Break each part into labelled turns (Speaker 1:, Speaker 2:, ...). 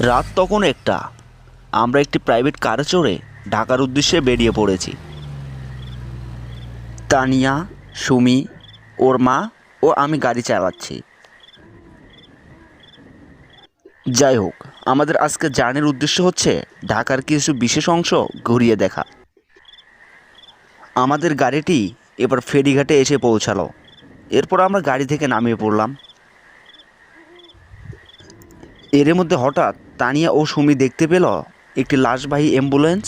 Speaker 1: রাত তখন একটা। আমরা একটি প্রাইভেট কারে চড়ে ঢাকার উদ্দেশ্যে বেরিয়ে পড়েছি। তানিয়া, সুমি, ওর মা ও আমি গাড়ি চালাচ্ছি। যাই হোক, আমাদের আজকে জার্নির উদ্দেশ্য হচ্ছে ঢাকার কিছু বিশেষ অংশ ঘুরিয়ে দেখা। আমাদের গাড়িটি এবার ফেরিঘাটে এসে পৌঁছালো। এরপর আমরা গাড়ি থেকে নামিয়ে পড়লাম। এর মধ্যে হঠাৎ তানিয়া ও সুমি দেখতে পেল একটি লাশবাহী অ্যাম্বুলেন্স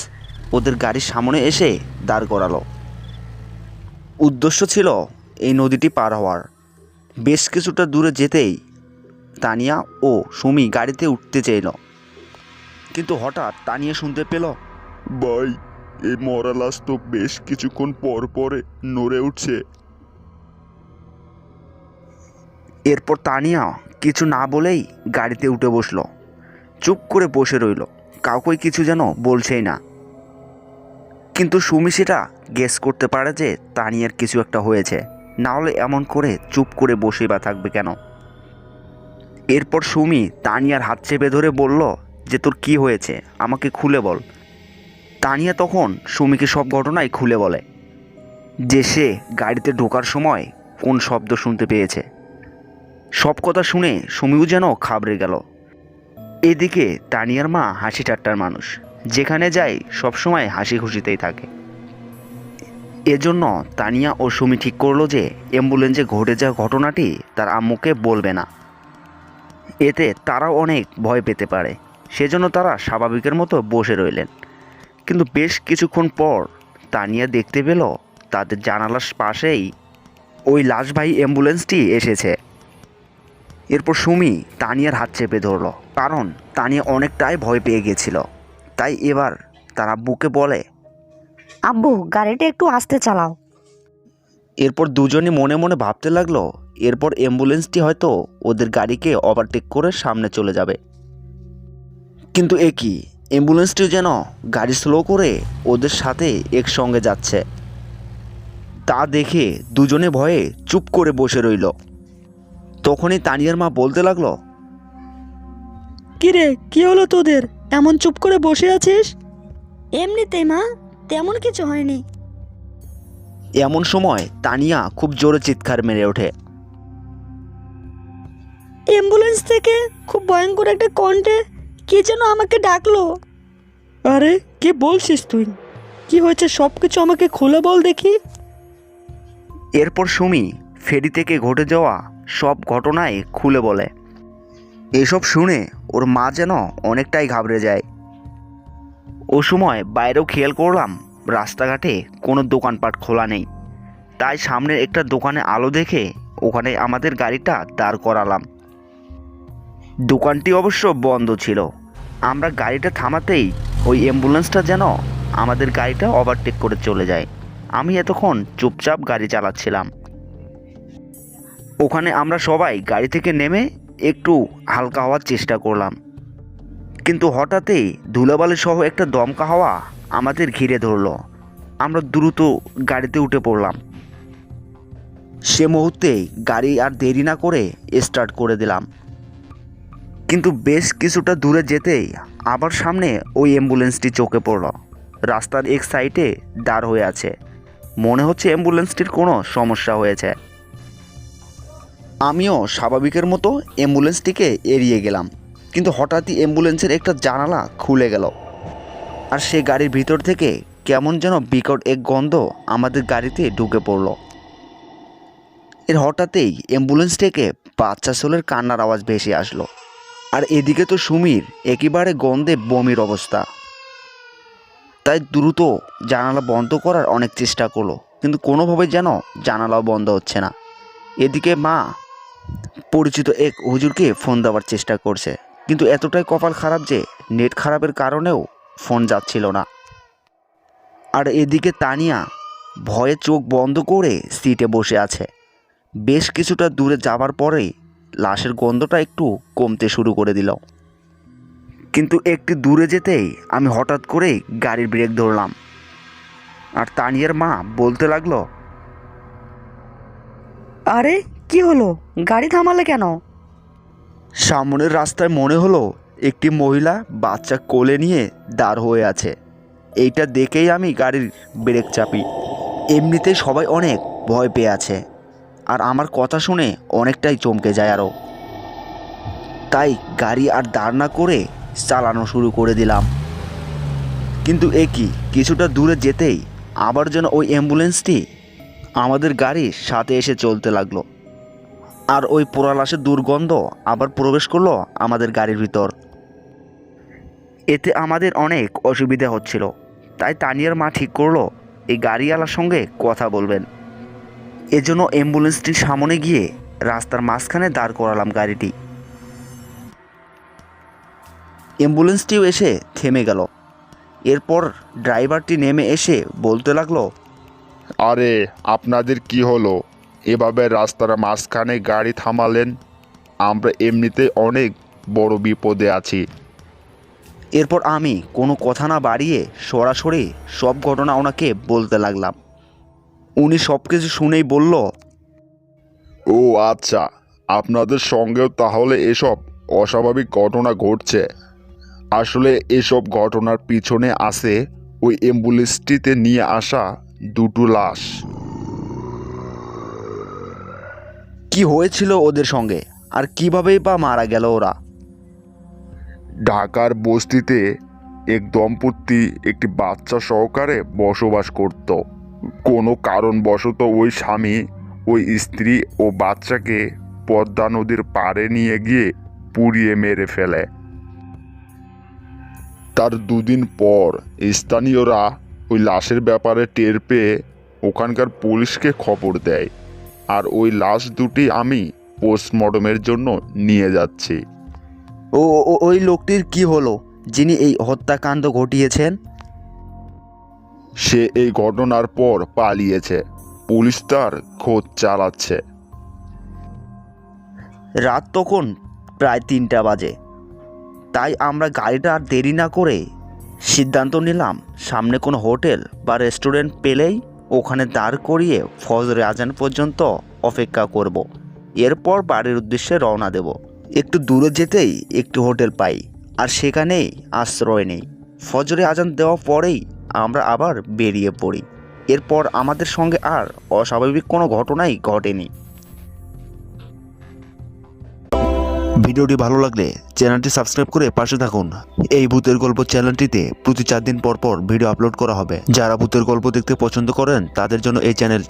Speaker 1: ওদের গাড়ির সামনে এসে দাঁড় করালো। উদ্দেশ্য ছিল এই নদীটি পার হওয়ার। বেশ কিছুটা দূরে যেতেই তানিয়া ও সুমি গাড়িতে উঠতে চাইল, কিন্তু হঠাৎ তানিয়া শুনতে পেল,
Speaker 2: ভাই, এই মরা লাশ তো বেশ কিছুক্ষণ পর পরে নড়ে উঠছে।
Speaker 1: এরপর তানিয়া কিছু না বলেই গাড়িতে উঠে বসলো। চুপ করে বসে রইল, কাউকে কিছু যেন বলছেই না। কিন্তু সুমি সেটা গেস করতে পারে যে তানিয়ার কিছু একটা হয়েছে, না হলে এমন করে চুপ করে বসে বা থাকবে কেন। এরপর সুমি তানিয়ার হাত চেপে ধরে বলল যে, তোর কি হয়েছে, আমাকে খুলে বল। তানিয়া তখন সুমিকে সব ঘটনাই খুলে বলে, যে সে গাড়িতে ঢোকার সময় কোন শব্দ শুনতে পেয়েছে। সব কথা শুনে সুমিও যেন ঘাবড়ে গেল। এদিকে তানিয়ার মা হাসি ঠাট্টার মানুষ, যেখানে যায় সবসময় হাসি খুশিতেই থাকে। এজন্য তানিয়া ও সুমি ঠিক করলো যে অ্যাম্বুলেন্সে ঘটে যাওয়া ঘটনাটি তার আম্মুকে বলবে না, এতে তারাও অনেক ভয় পেতে পারে। সেজন্য তারা স্বাভাবিকের মতো বসে রইলেন। কিন্তু বেশ কিছুক্ষণ পর তানিয়া দেখতে পেল তাদের জানালার পাশেই ওই লাশবাহী অ্যাম্বুলেন্সটি এসেছে। এরপর সুমি তানিয়ার হাত চেপে ধরল, কারণ তানিয়া অনেকটাই ভয় পেয়ে গেছিল। তাই এবার তার আব্বুকে বলে,
Speaker 3: আব্বু, গাড়িটা একটু আস্তে চালাও।
Speaker 1: এরপর দুজনে মনে মনে ভাবতে লাগলো, এরপর অ্যাম্বুলেন্সটি হয়তো ওদের গাড়িকে ওভারটেক করে সামনে চলে যাবে। কিন্তু এ কি, অ্যাম্বুলেন্সটি যেন গাড়ি স্লো করে ওদের সাথে একসঙ্গে যাচ্ছে। তা দেখে দুজনে ভয়ে চুপ করে বসে রইল। তখনই তানিয়ার মা বলতে লাগলো,
Speaker 4: কিরে, কি হলো তোদের, এমন চুপ করে বসে আছিস?
Speaker 3: এমনিতেই মা, তেমন কিছু হয়নি।
Speaker 1: এমন সময় তানিয়া খুব জোরে চিৎকার মেরে ওঠে।
Speaker 4: অ্যাম্বুলেন্স থেকে খুব ভয়ঙ্কর একটা কণ্ঠে কি যেন আমাকে ডাকলো। আরে কি বলছিস তুই? কি হয়েছে সব কিছু আমাকে খুলে বল দেখি।
Speaker 1: এরপর সুমি ফেরি থেকে ঘটে যাওয়া সব ঘটনাই খুলে বলে। এসব শুনে ওর মা যেন অনেকটাই ঘাবড়ে যায়। ও সময় বাইরেও খেয়াল করলাম রাস্তাঘাটে কোনো দোকানপাট খোলা নেই। তাই সামনের একটা দোকানে আলো দেখে ওখানে আমাদের গাড়িটা দাঁড় করালাম। দোকানটি অবশ্য বন্ধ ছিল। আমরা গাড়িটা থামাতেই ওই অ্যাম্বুলেন্সটা যেন আমাদের গাড়িটা ওভারটেক করে চলে যায়। আমি এতক্ষণ চুপচাপ গাড়ি চালাচ্ছিলাম। ওখানে আমরা সবাই গাড়ি থেকে নেমে একটু হালকা হওয়ার চেষ্টা করলাম, কিন্তু হঠাৎই ধুলাবালি সহ একটা দমকা হাওয়া আমাদের ঘিরে ধরলো। আমরা দ্রুত গাড়িতে উঠে পড়লাম। সে মুহূর্তেই গাড়ি আর দেরি না করে স্টার্ট করে দিলাম। কিন্তু বেশ কিছুটা দূরে যেতেই আবার সামনে ওই অ্যাম্বুলেন্সটি চোখে পড়ল। রাস্তার এক সাইডে দাঁড় হয়ে আছে। মনে হচ্ছে অ্যাম্বুলেন্সটির কোনো সমস্যা হয়েছে। আমিও স্বাভাবিকের মতো অ্যাম্বুলেন্সটিকে এড়িয়ে গেলাম, কিন্তু হঠাৎই অ্যাম্বুলেন্সের একটা জানালা খুলে গেল, আর সে গাড়ির ভিতর থেকে কেমন যেন বিকট এক গন্ধ আমাদের গাড়িতে ঢুকে পড়ল। এর হঠাৎই অ্যাম্বুলেন্স থেকে বাচ্চা ছেলের কান্নার আওয়াজ ভেসে আসলো। আর এদিকে তো সুমির একেবারে গন্ধে বমির অবস্থা। তাই দ্রুত জানালা বন্ধ করার অনেক চেষ্টা করলো, কিন্তু কোনোভাবে যেন জানালাও বন্ধ হচ্ছে না। এদিকে মা পরিচিত এক হুজুরকে ফোন দেওয়ার চেষ্টা করছে, কিন্তু এতটাই কপাল খারাপ যে নেট খারাপের কারণেও ফোন যাচ্ছিল না। আর এদিকে তানিয়া ভয়ে চোখ বন্ধ করে সিটে বসে আছে। বেশ কিছুটা দূরে যাবার পরেই লাশের গন্ধটা একটু কমতে শুরু করে দিল। কিন্তু একটু দূরে যেতেই আমি হঠাৎ করেই গাড়ির ব্রেক ধরলাম। আর তানিয়ার মা বলতে লাগলো,
Speaker 4: আরে কি হলো, গাড়ি থামালে কেন?
Speaker 1: সামনের রাস্তায় মনে হলো একটি মহিলা বাচ্চা কোলে নিয়ে দাঁড় হয়ে আছে। এইটা দেখেই আমি গাড়ির ব্রেক চাপি। এমনিতেই সবাই অনেক ভয় পেয়ে আছে, আর আমার কথা শুনে অনেকটাই চমকে যায় আরও। তাই গাড়ি আর দাঁড় না করে চালানো শুরু করে দিলাম। কিন্তু এ কি, কিছুটা দূরে যেতেই আবার যেন ওই অ্যাম্বুলেন্সটি আমাদের গাড়ির সাথে এসে চলতে লাগলো, আর ওই পোড়া লাশের দুর্গন্ধ আবার প্রবেশ করলো আমাদের গাড়ির ভিতর। এতে আমাদের অনেক অসুবিধা হচ্ছিল, তাই তানিয়ার মা ঠিক করলো এই গাড়িওয়ালার সঙ্গে কথা বলবেন। এজন্য অ্যাম্বুলেন্সটির সামনে গিয়ে রাস্তার মাঝখানে দাঁড় করালাম গাড়িটি। অ্যাম্বুলেন্সটিও এসে থেমে গেল। এরপর ড্রাইভারটি নেমে এসে বলতে লাগলো,
Speaker 2: আরে আপনাদের কি হলো? এভাবে রাস্তার মাঝখানে গাড়ি থামালেন? আমরা এমনিতে অনেক বড় বিপদে আছি।
Speaker 1: এরপর আমি কোনো কথা না বাড়িয়ে সরাসরি সব ঘটনা ওনাকে বলতে লাগলাম। উনি সব কিছু শুনেই বলল,
Speaker 2: ও আচ্ছা, আপনাদের সঙ্গেও তাহলে এসব অস্বাভাবিক ঘটনা ঘটছে। আসলে এসব ঘটনার পিছনে আছে ওই অ্যাম্বুলেন্সটিতে নিয়ে আসা দুটো লাশ।
Speaker 1: কি হয়েছিল ওদের সঙ্গে আর কিভাবেই বা মারা গেল ওরা?
Speaker 2: ঢাকার বস্তিতে এক দম্পতি একটি বাচ্চা সহকারে বসবাস করত। কোনো কারণবশত ওই স্বামী ওই স্ত্রী ও বাচ্চাকে পদ্মা নদীর পাড়ে নিয়ে গিয়ে পুড়িয়ে মেরে ফেলে। তার দুদিন পর স্থানীয়রা ওই লাশের ব্যাপারে টের পেয়ে ওখানকার পুলিশকে খবর দেয়, আর ওই লাশ দুটি আমি পোস্টমর্টমের জন্য নিয়ে যাচ্ছি।
Speaker 1: ওই লোকটির কি হলো যিনি এই হত্যাকাণ্ড ঘটিয়েছেন?
Speaker 2: সে এই ঘটনার পর পালিয়েছে। পুলিশ তার খোঁজ চালাচ্ছে।
Speaker 1: রাত তখন প্রায় 3টা বাজে। তাই আমরা গাড়িটা আর দেরি না করে সিদ্ধান্ত নিলাম সামনে কোনো হোটেল বা রেস্টুরেন্ট পেলেই ওখানে দাঁড় করিয়ে ফজরে আজান পর্যন্ত অপেক্ষা করব। এরপর বাড়ির উদ্দেশ্যে রওনা দেব। একটু দূরে যেতেই একটি হোটেল পাই, আর সেখানেই আশ্রয় নেই। ফজরে আজান দেওয়ার পরেই আমরা আবার বেরিয়ে পড়ি। এরপর আমাদের সঙ্গে আর অস্বাভাবিক কোনো ঘটনাই ঘটেনি। ভিডিওটি ভালো লাগলে চ্যানেলটি সাবস্ক্রাইব করে পাশে থাকুন। এই ভূতের গল্প চ্যানেলটিতে প্রতি 4 দিন পর পর ভিডিও আপলোড করা হবে। যারা ভূতের গল্প দেখতে পছন্দ করেন তাদের জন্য এই চ্যানেল।